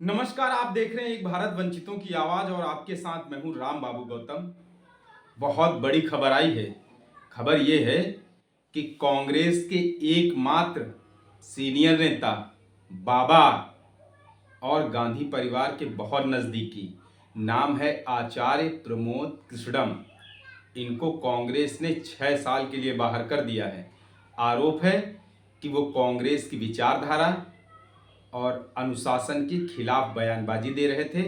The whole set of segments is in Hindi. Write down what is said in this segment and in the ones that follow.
नमस्कार। आप देख रहे हैं एक भारत वंचितों की आवाज और आपके साथ मैं हूं राम बाबू गौतम। बहुत बड़ी खबर आई है। खबर यह है कि कांग्रेस के एकमात्र सीनियर नेता बाबा और गांधी परिवार के बहुत नजदीकी, नाम है आचार्य प्रमोद कृष्णम, इनको कांग्रेस ने 6 साल के लिए बाहर कर दिया है। आरोप है कि वो कांग्रेस की विचारधारा और अनुशासन के खिलाफ बयानबाजी दे रहे थे।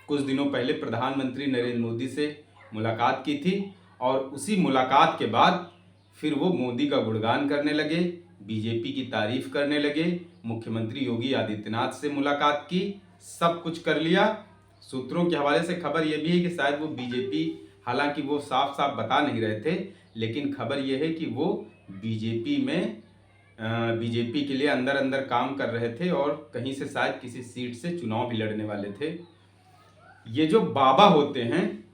कुछ दिनों पहले प्रधानमंत्री नरेंद्र मोदी से मुलाकात की थी और उसी मुलाकात के बाद फिर वो मोदी का गुणगान करने लगे, बीजेपी की तारीफ करने लगे, मुख्यमंत्री योगी आदित्यनाथ से मुलाकात की, सब कुछ कर लिया। सूत्रों के हवाले से खबर यह भी है कि शायद वो बीजेपी, हालांकि वो साफ साफ बता नहीं रहे थे, लेकिन खबर यह है कि वो बीजेपी के लिए अंदर अंदर काम कर रहे थे और कहीं से शायद किसी सीट से चुनाव भी लड़ने वाले थे। ये जो बाबा होते हैं,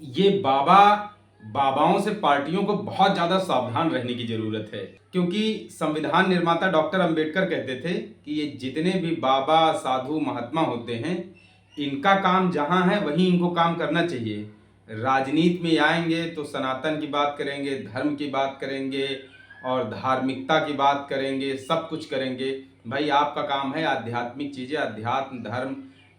ये बाबाओं से पार्टियों को बहुत ज़्यादा सावधान रहने की ज़रूरत है, क्योंकि संविधान निर्माता डॉक्टर अंबेडकर कहते थे कि ये जितने भी बाबा, साधु, महात्मा होते हैं, इनका काम जहाँ है वहीं इनको काम करना चाहिए। राजनीति में आएंगे तो सनातन की बात करेंगे, धर्म की बात करेंगे और धार्मिकता की बात करेंगे, सब कुछ करेंगे। भाई आपका काम है आध्यात्मिक चीज़ें, अध्यात्म धर्म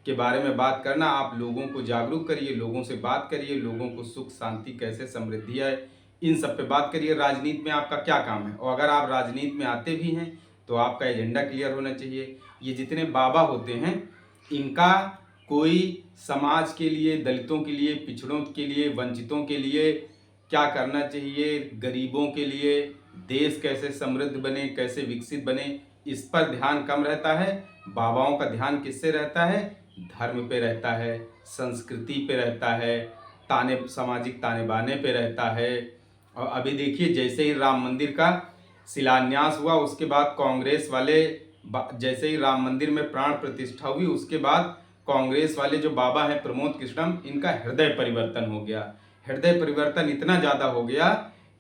के बारे में बात करना। आप लोगों को जागरूक करिए, लोगों से बात करिए, लोगों को सुख शांति कैसे समृद्धि है इन सब पे बात करिए। राजनीति में आपका क्या काम है? और अगर आप राजनीति में आते भी हैं तो आपका एजेंडा क्लियर होना चाहिए। ये जितने बाबा होते हैं, इनका कोई समाज के लिए, दलितों के लिए, पिछड़ों के लिए, वंचितों के लिए क्या करना चाहिए, गरीबों के लिए देश कैसे समृद्ध बने, कैसे विकसित बने, इस पर ध्यान कम रहता है। बाबाओं का ध्यान किससे रहता है? धर्म पे रहता है, संस्कृति पे रहता है, सामाजिक ताने बाने पे रहता है। और अभी देखिए, जैसे ही राम मंदिर का शिलान्यास हुआ, उसके बाद कांग्रेस वाले, जैसे ही राम मंदिर में प्राण प्रतिष्ठा हुई, उसके बाद कांग्रेस वाले जो बाबा हैं प्रमोद कृष्णम, इनका हृदय परिवर्तन हो गया। हृदय परिवर्तन इतना ज़्यादा हो गया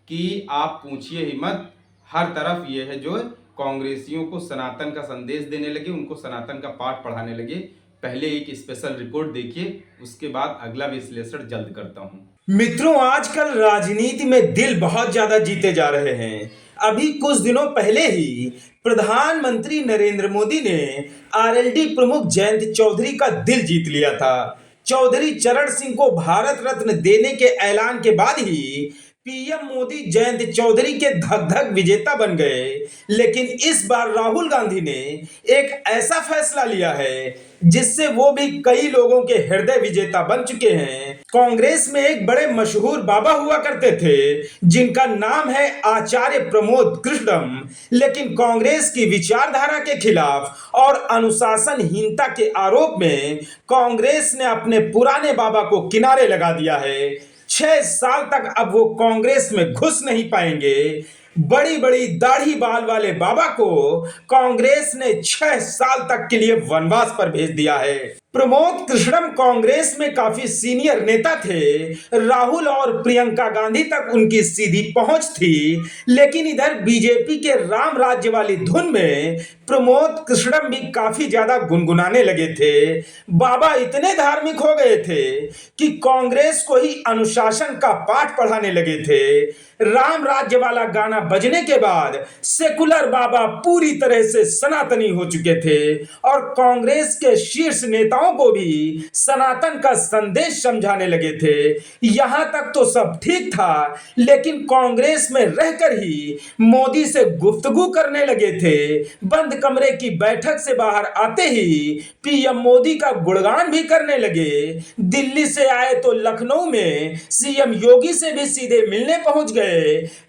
कि आप पूछिए ही मत। हर तरफ ये है जो कांग्रेसियों को सनातन का संदेश देने लगे, उनको सनातन का पाठ पढ़ाने लगे। पहले एक स्पेशल रिपोर्ट देखिए, उसके बाद अगला विश्लेषण जल्द करता हूँ। मित्रों, आजकल राजनीति में दिल बहुत ज्यादा जीते जा रहे हैं। अभी कुछ दिनों पहले ही प्रधानमंत्री नरेंद्र मोदी ने आरएलडी प्रमुख जयंत चौधरी का दिल जीत लिया था। चौधरी चरण सिंह को भारत रत्न देने के ऐलान के बाद ही पीएम मोदी जयंत चौधरी के धक धक विजेता बन गए। लेकिन इस बार राहुल गांधी ने एक ऐसा फैसला लिया है जिससे वो भी कई लोगों के हृदय विजेता बन चुके हैं। कांग्रेस में एक बड़े मशहूर बाबा हुआ करते थे जिनका नाम है आचार्य प्रमोद कृष्णम, लेकिन कांग्रेस की विचारधारा के खिलाफ और अनुशासनहीनता के आरोप में कांग्रेस ने अपने पुराने बाबा को किनारे लगा दिया है। 6 साल तक अब वो कांग्रेस में घुस नहीं पाएंगे। बड़ी बड़ी दाढ़ी बाल वाले बाबा को कांग्रेस ने 6 साल तक के लिए वनवास पर भेज दिया है। प्रमोद कृष्णम कांग्रेस में काफी सीनियर नेता थे। राहुल और प्रियंका गांधी तक उनकी सीधी पहुंच थी। लेकिन इधर बीजेपी के राम राज्य वाली धुन में प्रमोद कृष्णम भी काफी ज्यादा गुनगुनाने लगे थे। बाबा इतने धार्मिक हो गए थे कि कांग्रेस को ही अनुशासन का पाठ पढ़ाने लगे थे। राम राज्य वाला गाना बजने के बाद सेकुलर बाबा पूरी तरह से सनातनी हो चुके थे और कांग्रेस के शीर्ष नेताओं को भी सनातन का संदेश समझाने लगे थे। यहां तक तो सब ठीक था, लेकिन कांग्रेस में रहकर ही मोदी से गुफ्तगू करने लगे थे। बंद कमरे की बैठक से बाहर आते ही पीएम मोदी का गुणगान भी करने लगे। दिल्ली से आए तो लखनऊ में सीएम योगी से भी सीधे मिलने पहुंच गए।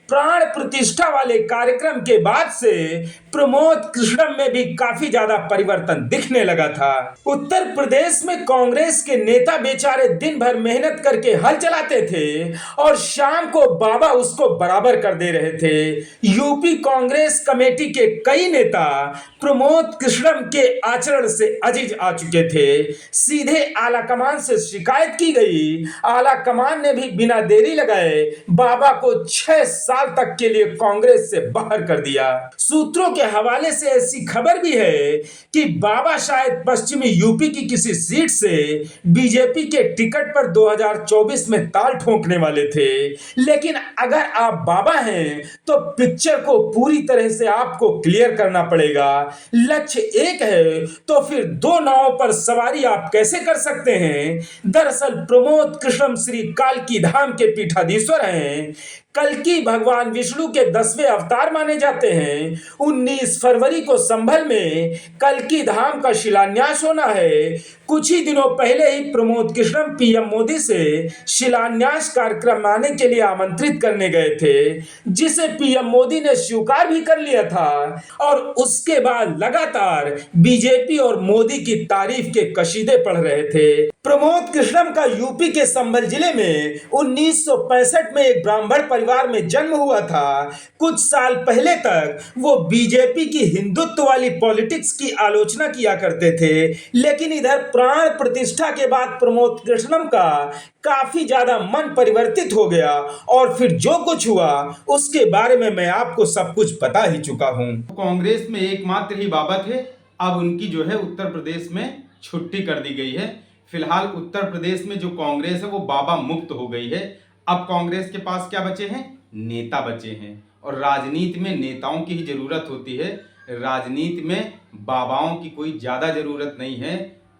प्राण प्रतिष्ठा वाले कार्यक्रम के बाद से प्रमोद कृष्णम में भी काफी ज्यादा परिवर्तन दिखने लगा था। उत्तर प्रदेश में कांग्रेस के नेता बेचारे दिन भर मेहनत करके हल चलाते थे और शाम को बाबा उसको बराबर कर दे रहे थे। यूपी कांग्रेस कमेटी के कई नेता प्रमोद कृष्णम के आचरण से अजीज आ चुके थे। सीधे आला कमान से शिकायत की गई। आला कमान ने भी बिना देरी लगाए बाबा को 6 साल साल तक के लिए कांग्रेस से बाहर कर दिया। सूत्रों के हवाले से ऐसी खबर भी है कि बाबा शायद पश्चिमी यूपी की किसी सीट से बीजेपी के टिकट पर 2024 में ताल ठोंकने वाले थे। लेकिन अगर आप बाबा हैं तो पिक्चर को पूरी तरह से आपको क्लियर करना पड़ेगा। लक्ष्य एक है तो फिर दो नावों पर सवारी आप कैसे कर सकते हैं? दरअसल प्रमोद कृष्णम श्री काल्की धाम के पीठाधीश्वर हैं। कल्की भगवान विष्णु के 10वें अवतार माने जाते हैं। 19 फरवरी को संभल में कल्की धाम का शिलान्यास होना है। कुछ ही दिनों पहले ही प्रमोद कृष्णम पीएम मोदी से शिलान्यास कार्यक्रम आने के लिए आमंत्रित करने गए थे, जिसे पीएम मोदी ने स्वीकार भी कर लिया था। और उसके बाद लगातार बीजेपी और मोदी की तारीफ के कशीदे पढ़ रहे थे। प्रमोद कृष्णम का यूपी के संभल जिले में 1965 में एक ब्राह्मण परिवार में जन्म हुआ था। कुछ साल पहले तक वो बीजेपी की हिंदुत्व वाली पॉलिटिक्स की आलोचना किया करते थे, लेकिन इधर प्राण प्रतिष्ठा के बाद प्रमोद कृष्णम का काफी ज्यादा मन परिवर्तित हो गया और फिर जो कुछ हुआ उसके बारे में मैं आपको सब कुछ बता ही चुका हूं। कांग्रेस में एकमात्र ही बाबा थे। अब उनकी जो है उत्तर प्रदेश में छुट्टी कर दी गई है। फिलहाल उत्तर प्रदेश में जो कांग्रेस है वो बाबा मुक्त हो गई है। अब कांग्रेस के पास क्या बचे हैं? नेता बचे हैं। और राजनीति में नेताओं की ही जरूरत होती है। राजनीति में बाबाओं की कोई ज्यादा जरूरत नहीं है।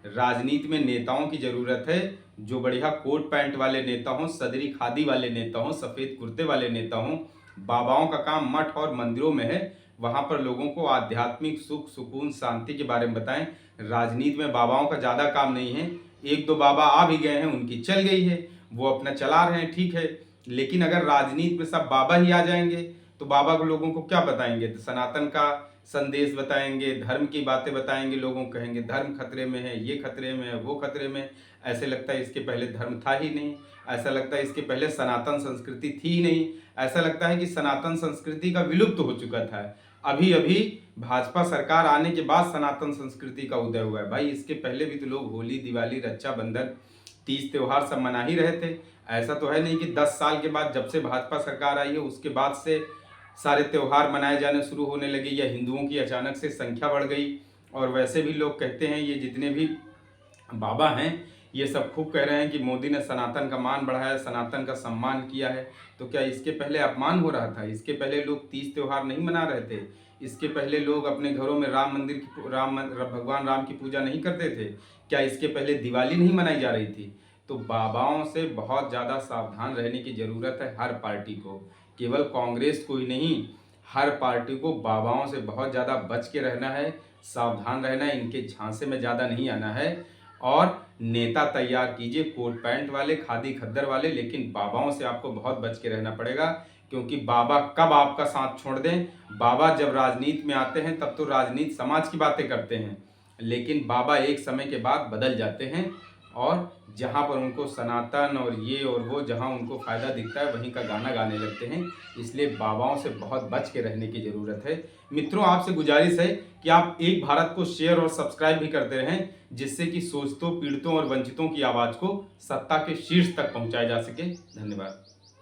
राजनीति में नेताओं की जरूरत है जो बढ़िया कोट पैंट वाले नेता हों, सदरी खादी वाले नेता हों, सफेद कुर्ते वाले नेता हों। बाबाओं का काम मठ और मंदिरों में है, वहां पर लोगों को आध्यात्मिक सुख, सुकून, शांति के बारे में बताएं। राजनीति में बाबाओं का ज्यादा काम नहीं है। एक दो बाबा आ भी गए हैं, उनकी चल गई है, वो अपना चला रहे हैं, ठीक है। लेकिन अगर राजनीति में सब बाबा ही आ जाएंगे तो बाबा को लोगों को क्या बताएंगे? तो सनातन का संदेश बताएंगे, धर्म की बातें बताएंगे, लोगों को कहेंगे धर्म खतरे में है, ये खतरे में है, वो खतरे में। ऐसे लगता है इसके पहले धर्म था ही नहीं, ऐसा लगता है इसके पहले सनातन संस्कृति थी ही नहीं, ऐसा लगता है कि सनातन संस्कृति का विलुप्त हो चुका था। अभी अभी भाजपा सरकार आने के बाद सनातन संस्कृति का उदय हुआ है। भाई इसके पहले भी तो लोग होली, दिवाली, रक्षाबंधन, तीज त्योहार सब मना ही रहे थे। ऐसा तो है नहीं कि 10 साल के बाद जब से भाजपा सरकार आई है उसके बाद से सारे त्योहार मनाए जाने शुरू होने लगे या हिंदुओं की अचानक से संख्या बढ़ गई। और वैसे भी लोग कहते हैं, ये जितने भी बाबा हैं ये सब खूब कह रहे हैं कि मोदी ने सनातन का मान बढ़ाया, सनातन का सम्मान किया है। तो क्या इसके पहले अपमान हो रहा था? इसके पहले लोग तीज त्योहार नहीं मना रहे थे? इसके पहले लोग अपने घरों में भगवान राम की पूजा नहीं करते थे? क्या इसके पहले दिवाली नहीं मनाई जा रही थी? तो बाबाओं से बहुत ज़्यादा सावधान रहने की ज़रूरत है हर पार्टी को। केवल कांग्रेस को ही नहीं, हर पार्टी को बाबाओं से बहुत ज़्यादा बच के रहना है, सावधान रहना है, इनके झांसे में ज़्यादा नहीं आना है। और नेता तैयार कीजिए कोट पैंट वाले, खादी खद्दर वाले, लेकिन बाबाओं से आपको बहुत बच के रहना पड़ेगा। क्योंकि बाबा कब आपका साथ छोड़ दें? बाबा जब राजनीति में आते हैं तब तो राजनीति समाज की बातें करते हैं, लेकिन बाबा एक समय के बाद बदल जाते हैं और जहाँ पर उनको सनातन और ये और वो, जहाँ उनको फ़ायदा दिखता है वहीं का गाना गाने लगते हैं। इसलिए बाबाओं से बहुत बच के रहने की ज़रूरत है। मित्रों, आपसे गुजारिश है कि आप एक भारत को शेयर और सब्सक्राइब भी करते रहें, जिससे कि शोषितों, पीड़ितों और वंचितों की आवाज़ को सत्ता के शीर्ष तक पहुँचाया जा सके। धन्यवाद।